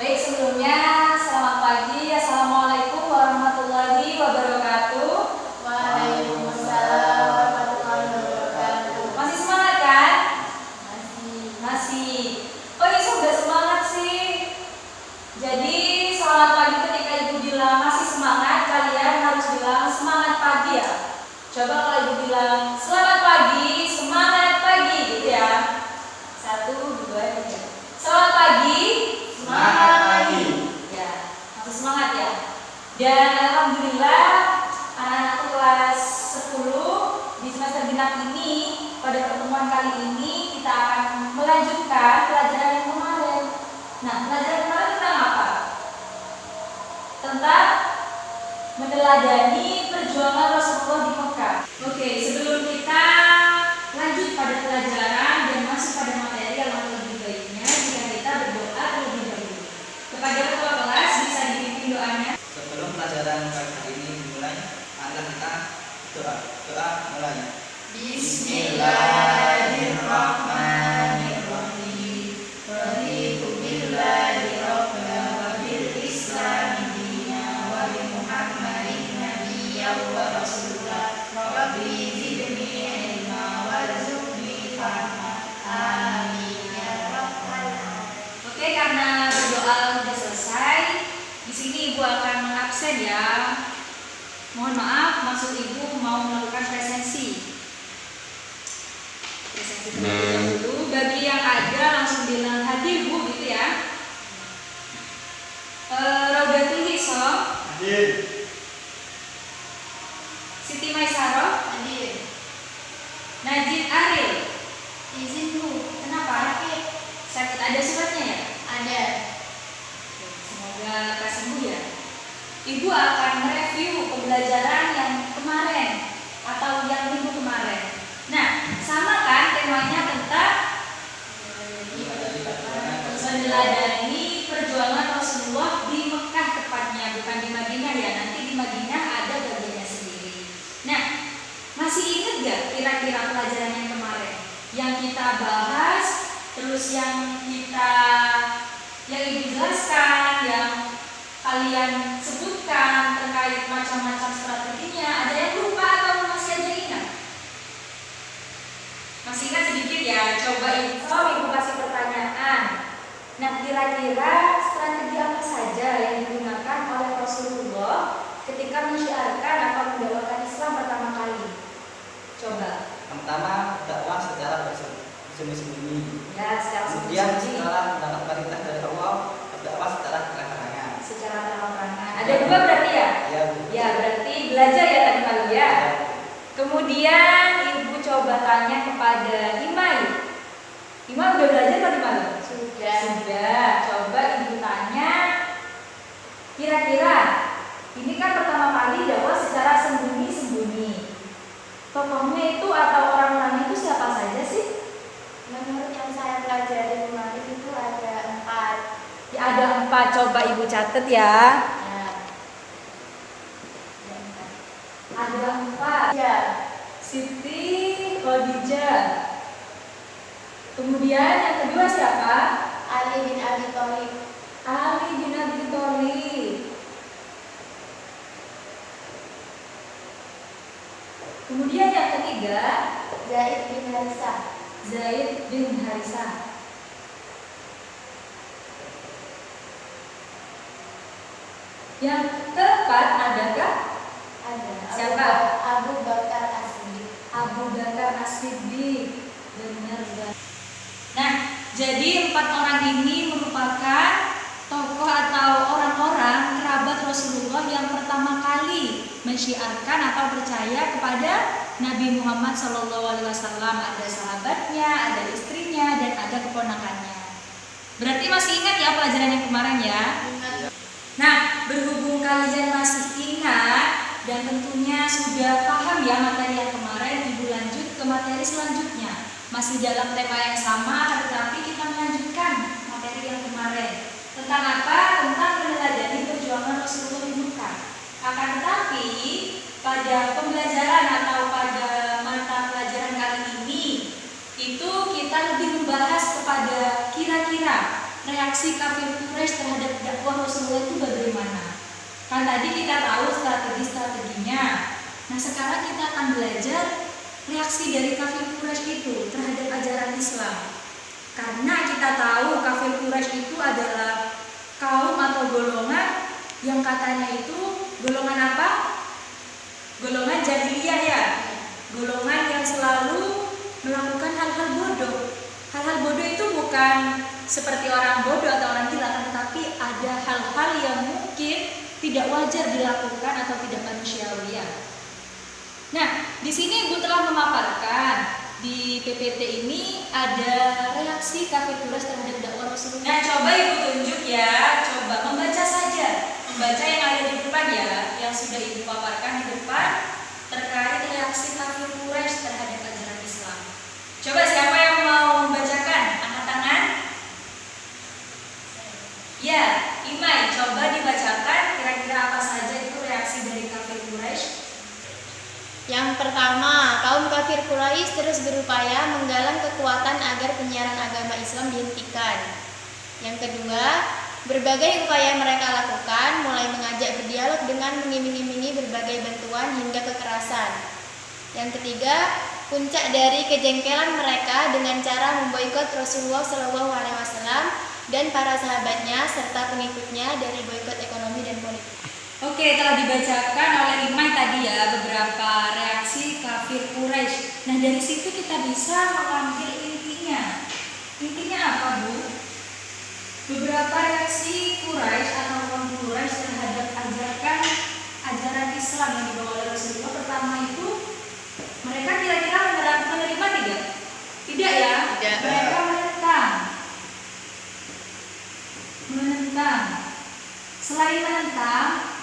Baik, sebelumnya selamat pagi. Assalamualaikum warahmatullahi wabarakatuh. Waalaikumsalam warahmatullahi wabarakatuh. Masih semangat kan? Masih. Oh iya, sudah semangat sih. Jadi selamat pagi ketika ibu bilang masih semangat, kalian harus bilang semangat pagi ya. Coba kalau ibu bilang selamat pagi, semangat pagi gitu ya. 1, 2, 3. Selamat pagi. Semangat pagi. Ya, masih semangat ya. Dan alhamdulillah anak-anakku kelas 10 di semester genap ini, pada pertemuan kali ini kita akan melanjutkan pelajaran yang kemarin. Nah, pelajaran kemarin tentang apa? Tentang meneladani perjuangan Rasulullah di Mekah. Oke, sebelum kita lanjut pada pelajaran dan masuk pada materi, yang lebih baiknya jika kita berdoa terlebih dahulu. Kepada ketua kelas bisa dipimpin doanya. Sebelum pelajaran pagi ini dimulai, marilah kita doa mulai. Bismillahirrahmanirrahim. Raditu billahi rabban wa bil islami dinan wa bi Muhammadin nabiyyan wa rasulan. Rabbi zidni ilma warzuqni fahma. Amin ya rabbal alamin. Oke, karena berdoa sudah selesai, di sini ibu akan mengabsen ya. Mohon maaf, maksud ibu mau melakukan presensi. Presensi terlebih dahulu. Bagi yang ada langsung bilang hadir bu, gitu ya. Raudatul Hisom, Hadir. Siti Maisaroh, Hadir. Najib Aril. Izin Bu. Kenapa? Sakit, ada suratnya ya? Ada. Semoga lekas sembuh ya. Ibu akan mereview pembelajaran yang kemarin atau yang minggu kemarin. Nah, sama kan temanya tentang meneladani perjuangan Rasulullah di Mekah tepatnya, bukan di Madinah ya. Nanti di Madinah ada bagiannya sendiri. Nah, masih ingat gak kira-kira pelajaran yang kemarin yang kita bahas, terus yang ibu jelaskan, yang kalian sebutkan terkait macam-macam strateginya? Ada yang lupa atau masih aja ingat? Masih ingat sedikit ya? Coba ibu kasih pertanyaan. Nah, kira-kira strategi apa saja yang digunakan oleh Rasulullah ketika mensyiarkan atau mendakwakan Islam pertama kali? Coba. Pertama, dakwah secara bersembunyi-sembunyi. Ya, secara Kemudian sembunyi. setelah mendapat perintah dari Allah, berdakwah secara terang-terangan. Secara terang-terangan. Ada 2 berarti ya? Ya, Bu. Ya, berarti belajar ya tadi malam ya. Ya. Kemudian ibu coba tanya kepada Imai. Imai udah belajar tadi malam? Sudah. Coba ibu tanya, kira-kira ini kan pertama kali dakwah secara sembunyi-sembunyi. Tokohnya itu atau orang-orang itu siapa saja sih? Menurut yang saya pelajari kemarin itu ada 4. Ya, ada 4. Coba ibu catat ya. Ya. Ada 4. Ya. Siti Khadijah. Kemudian yang kedua siapa? Ali bin Abi Thalib. Ali bin Abi Thalib. Kemudian yang ketiga, Zaid bin Harisah. Zaid bin Harisah. Yang keempat adakah? Ada. Siapa? Abu Bakar As-Siddiq. Abu Bakar As-Siddiq. Benar. Nah, jadi 4 orang ini merupakan tokoh atau orang-orang kerabat Rasulullah yang pertama kali mensyiarkan atau percaya kepada Nabi Muhammad SAW. Ada sahabatnya, ada istrinya, dan ada keponakannya. Berarti masih ingat ya pelajaran yang kemarin ya? Ingat. Nah, berhubung kalian masih ingat dan tentunya sudah paham ya materi yang kemarin, ibu lanjut ke materi selanjutnya. Masih dalam tema yang sama, tetapi kita melanjutkan materi yang kemarin. Tentang apa? Tentang meneladani perjuangan Rasulullah di Mekah. Akan tetapi pada pembelajaran atau pada mata pelajaran kali ini itu kita lebih membahas kepada kira-kira reaksi kafir Quraisy terhadap dakwah Rasulullah itu bagaimana? Kan tadi kita tahu strategi-strateginya. Nah, sekarang kita akan belajar reaksi dari kafir Quraisy itu terhadap ajaran Islam. Karena kita tahu kafir Quraisy itu adalah kaum atau golongan yang katanya itu golongan apa? Golongan jahiliyah ya. Golongan yang selalu melakukan hal-hal bodoh. Hal-hal bodoh itu bukan seperti orang bodoh atau orang gila, tetapi ada hal-hal yang mungkin tidak wajar dilakukan atau tidak manusiawi ya. Nah, di sini Ibu telah memaparkan di PPT ini ada reaksi kafir Quraisy terhadap dakwah Rasulullah. Nah, coba Ibu tunjuk ya, coba membaca saja, membaca yang ada di depan ya, yang sudah Ibu paparkan di depan terkait reaksi kafir Quraisy terhadap ajaran Islam. Coba siapa yang mau membacakan? Angkat tangan. Ya, Imai, coba dibacakan kira-kira apa saja itu reaksi dari kafir Quraisy. Yang pertama, kaum kafir Quraisy terus berupaya menggalang kekuatan agar penyiaran agama Islam dihentikan. Yang kedua, berbagai upaya mereka lakukan mulai mengajak berdialog dengan mengiming-imingi berbagai bantuan hingga kekerasan. Yang ketiga, puncak dari kejengkelan mereka dengan cara memboikot Rasulullah SAW dan para sahabatnya serta pengikutnya dari boikot ekonomi dan politik. Oke, telah dibacakan oleh Imai tadi ya beberapa reaksi kafir Quraisy. Nah, dari situ kita bisa mengambil intinya. Intinya apa, Bu? Beberapa reaksi Quraisy atau kaum Quraisy terhadap ajaran Islam yang dibawa oleh Rasulullah. Pertama itu mereka kira-kira menerima tidak? Tidak ya? Tidak. Mereka menentang. Selain menentang,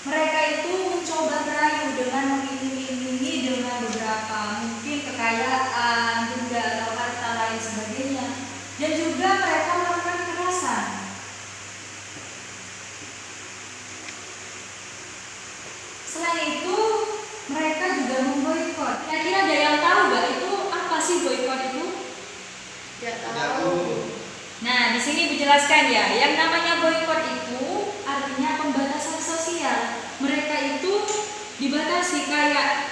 mereka itu mencoba merayu dengan mengiming-imingi dengan beberapa mungkin kekayaan juga atau harta lain sebagainya, dan juga mereka melakukan kekerasan. Selain itu, mereka juga memboikot. Kira-kira ada yang tahu nggak itu apa sih boikot itu? Tidak tahu. Nah, di sini dijelaskan ya, yang namanya boikot itu artinya pembatasan sosial. Mereka itu dibatasi, kayak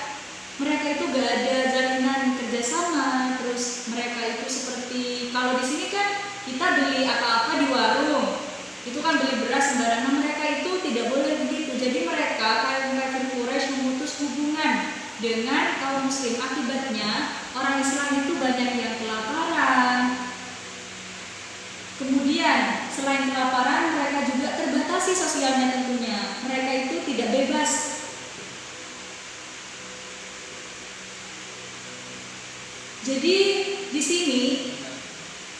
mereka itu gak ada jalinan kerjasama. Terus mereka itu seperti kalau di sini kan kita beli apa-apa di warung, itu kan beli beras sembarangan. Mereka itu tidak boleh begitu. Jadi mereka kayak kafir Quraisy memutus hubungan dengan kaum Muslim. Akibatnya orang Islam itu banyak yang kelaparan. Kemudian selain kelaparan, mereka juga terbatasi sosialnya tentunya. Mereka itu tidak bebas. Jadi di sini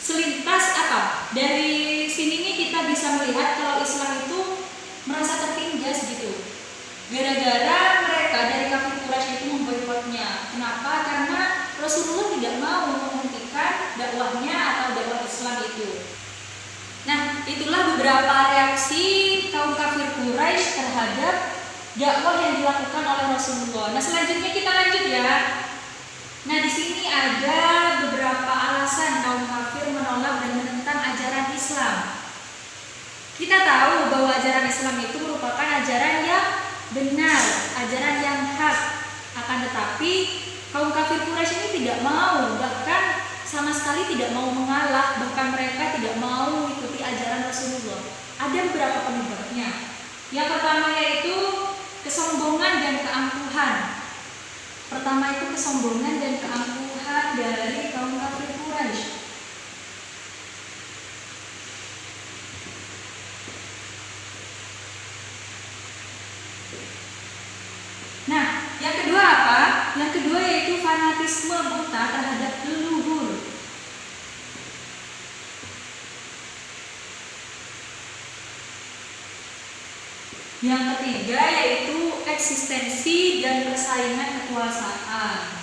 selintas apa? Dari sini nih kita bisa melihat kalau Islam itu merasa tertindas gitu. Gara-gara mereka dari kafir Quraisy itu memboikotnya. Kenapa? Karena Rasulullah tidak mau menghentikan dakwahnya atau dakwah Islam itu. Nah, itulah beberapa reaksi kaum kafir Quraisy terhadap dakwah yang dilakukan oleh Rasulullah. Nah, selanjutnya kita lanjut ya. Nah, di sini ada beberapa alasan kaum kafir menolak dan menentang ajaran Islam. Kita tahu bahwa ajaran Islam itu merupakan ajaran yang benar, ajaran yang hak. Akan tetapi kaum kafir Quraisy ini tidak mau, bahkan sama sekali tidak mau mengalah, bahkan mereka tidak mau mengikuti ajaran Rasulullah. Ada beberapa penyebabnya. Yang pertama yaitu kesombongan dan keangkuhan. Pertama itu kesombongan dan keangkuhan dari kaum kafir Quraisy. Nah, yang kedua apa? Yang kedua yaitu fanatisme buta terhadap leluhur. Yang ketiga yaitu eksistensi dan persaingan kekuasaan.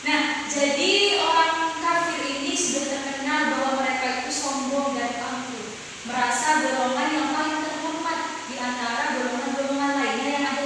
Nah, jadi orang kafir ini sudah terkenal bahwa mereka itu sombong dan angkuh, merasa golongan yang paling terhormat di antara golongan-golongan lainnya yang ada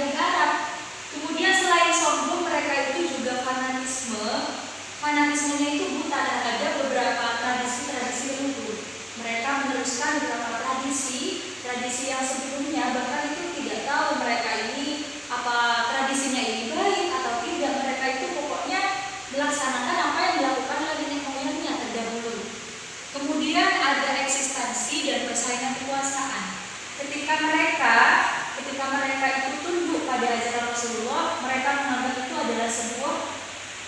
Rasulullah, mereka menganggap itu adalah sebuah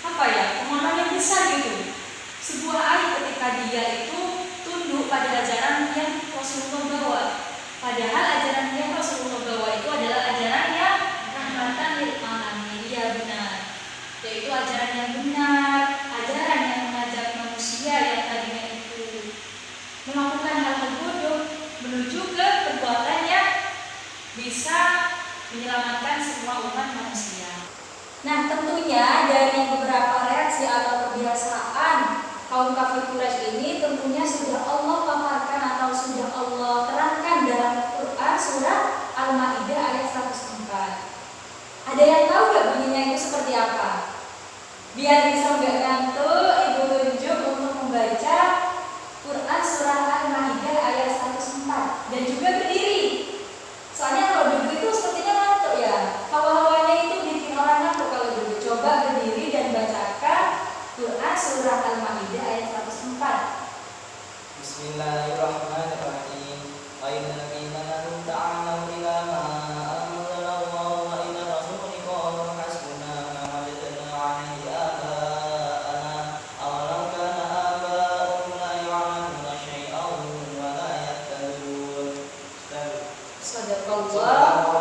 pengorbanan yang besar gitu. Sebuah aib ketika dia itu tunduk pada ajaran yang Rasulullah bawa. Padahal ajaran yang Rasulullah bawa itu adalah ajaran yang rahmatan lil alamin. Ya benar. Yaitu ajaran yang benar, ajaran yang mengajak manusia yang tadinya itu melakukan hal-hal bodoh menuju ke perbuatan yang bisa menyelamatkan semua umat manusia. Nah, tentunya dari beberapa reaksi atau kebiasaan kaum kafir Quraisy ini tentunya sudah Allah paparkan atau sudah Allah terangkan dalam Quran surah Al-Maidah ayat 104. Ada yang tahu gak bunyinya itu seperti apa? Biar bisa nggak ngantuk, Ibu tunjuk untuk membaca Quran surah Al-Maidah ayat 104 dan juga berdiri. Soalnya kalau duduk itu sepertinya ngantuk ya. Hawa-hawanya itu bikin orang ngantuk kalau duduk. Coba berdiri dan bacakan Quran surah Al-Maidah ayat 104. Bismillahirrahmanirrahim. Wa innal ladzina qalu ta'alu ila ma anzalallahu wa ila rasulih qalu hasbuna ma wajadna 'alaihi aba'ana aw law kana aba'uhum la ya'lamuna syai'an wa la yahtadun. Sadaqallah.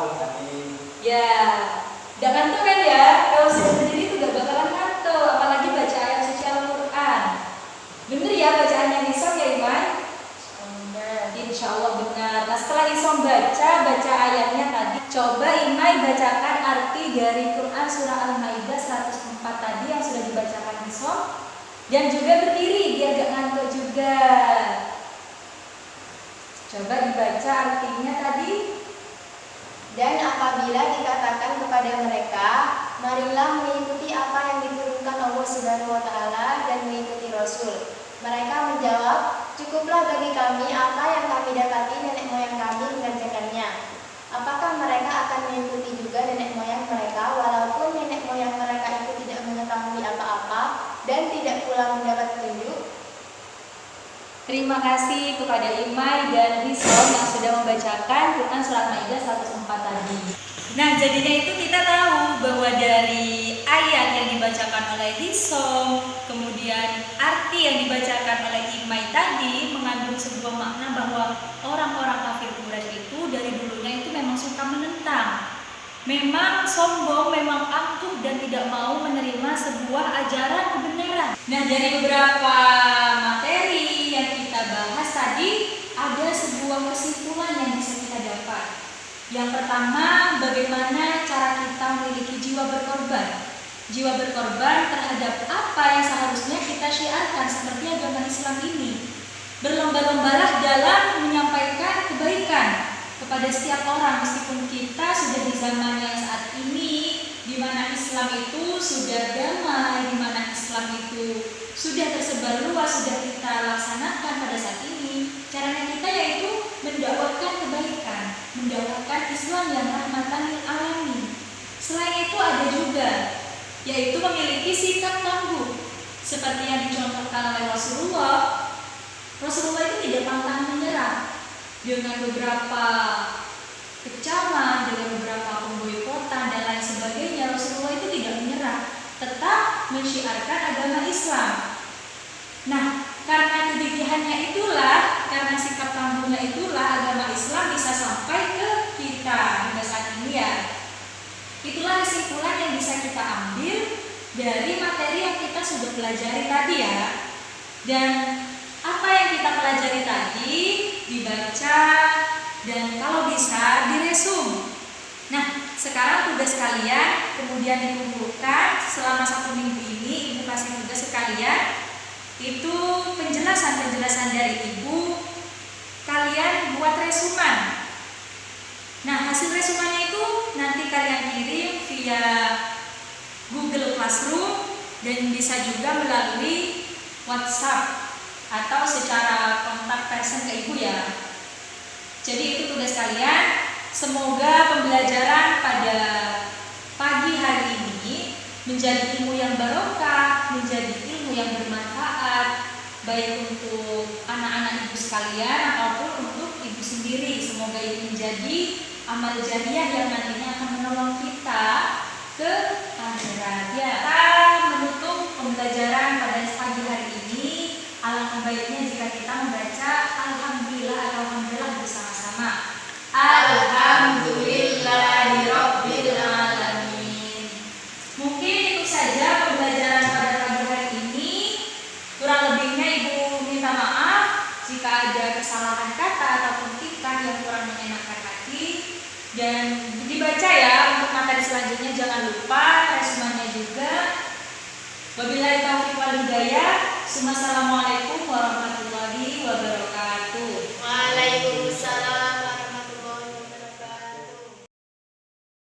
Ya, gak ngantuk kan ya? Kalau sudah berdiri itu gak bakalan ngantuk, apalagi baca ayat suci Al-Quran. Bener ya bacaannya Isom ya Iman? Insya Allah benar. Nah setelah Isom baca ayatnya tadi, coba Imai bacakan arti dari Quran surah Al-Maidah 104 tadi yang sudah dibacakan Isom, dan juga berdiri biar gak ngantuk juga. Coba dibaca artinya tadi. Dan apabila dikatakan kepada mereka, marilah mengikuti apa yang diturunkan Allah Subhanahu wa taala dan mengikuti Rasul. Mereka menjawab, cukuplah bagi kami apa yang kami dapati nenek moyang kami mengerjakannya. Apakah mereka akan mengikuti juga nenek moyang mereka walaupun nenek moyang mereka itu tidak mengetahui apa-apa dan tidak pula mendapat petunjuk? Terima kasih kepada Imai dan Hisom yang sudah membacakan Quran surah Al-Maidah 104 tadi. Nah, jadinya itu kita tahu bahwa dari ayat yang dibacakan oleh Hisom, kemudian arti yang dibacakan oleh Imai tadi mengandung sebuah makna bahwa orang-orang kafir Quraisy itu dari dulunya itu memang suka menentang. Memang sombong, memang angkuh dan tidak mau menerima sebuah ajaran kebenaran. Nah, dari beberapa materi yang kita bahas tadi, ada sebuah kesimpulan yang bisa kita dapat. Yang pertama, bagaimana cara kita memiliki jiwa berkorban. Jiwa berkorban terhadap apa yang seharusnya kita syiarkan seperti agama Islam ini. Berlomba-lombalah dalam menyampaikan kebaikan kepada setiap orang, meskipun kita sudah di zaman yang saat ini di mana Islam itu sudah damai, di mana Islam itu sudah tersebar luas, sudah kita laksanakan pada saat ini. Caranya kita yaitu mendakwahkan kebaikan, mendakwahkan Islam yang rahmatan lil alamin. Selain itu ada juga yaitu memiliki sikap tangguh seperti yang dicontohkan oleh Rasulullah. Rasulullah itu tidak pantang menyerah dengan beberapa kecaman, dengan beberapa pemboikotan dan lain sebagainya. Rasulullah itu tidak menyerah, tetap mensyiarkan agama Islam. Nah, karena kegigihannya itulah, karena sikap tangguhnya itulah agama Islam bisa sampai ke kita hingga saat ini ya. Itulah kesimpulan yang bisa kita ambil dari materi yang kita sudah pelajari tadi ya. Dan apa yang kita pelajari tadi dibaca dan kalau bisa diresum. Nah, sekarang tugas kalian kemudian dikumpulkan selama 1 minggu ini. Ibu kasih tugas sekalian itu penjelasan dari ibu. Kalian buat resuman. Nah, hasil resumannya itu nanti kalian kirim via Google Classroom dan bisa juga melalui WhatsApp atau secara kontak person ke ibu ya. Jadi itu tugas kalian. Semoga pembelajaran pada pagi hari ini menjadi ilmu yang barokah, menjadi ilmu yang bermanfaat baik untuk anak-anak ibu sekalian ataupun untuk ibu sendiri. Semoga ini menjadi amal jariah yang nantinya akan menolong kita kesalahan kata ataupun tikrah yang kurang mengenakan hati, dan dibaca ya untuk materi selanjutnya. Jangan lupa resumenya juga. Wabillahi taufiq wal hidayah. Assalamualaikum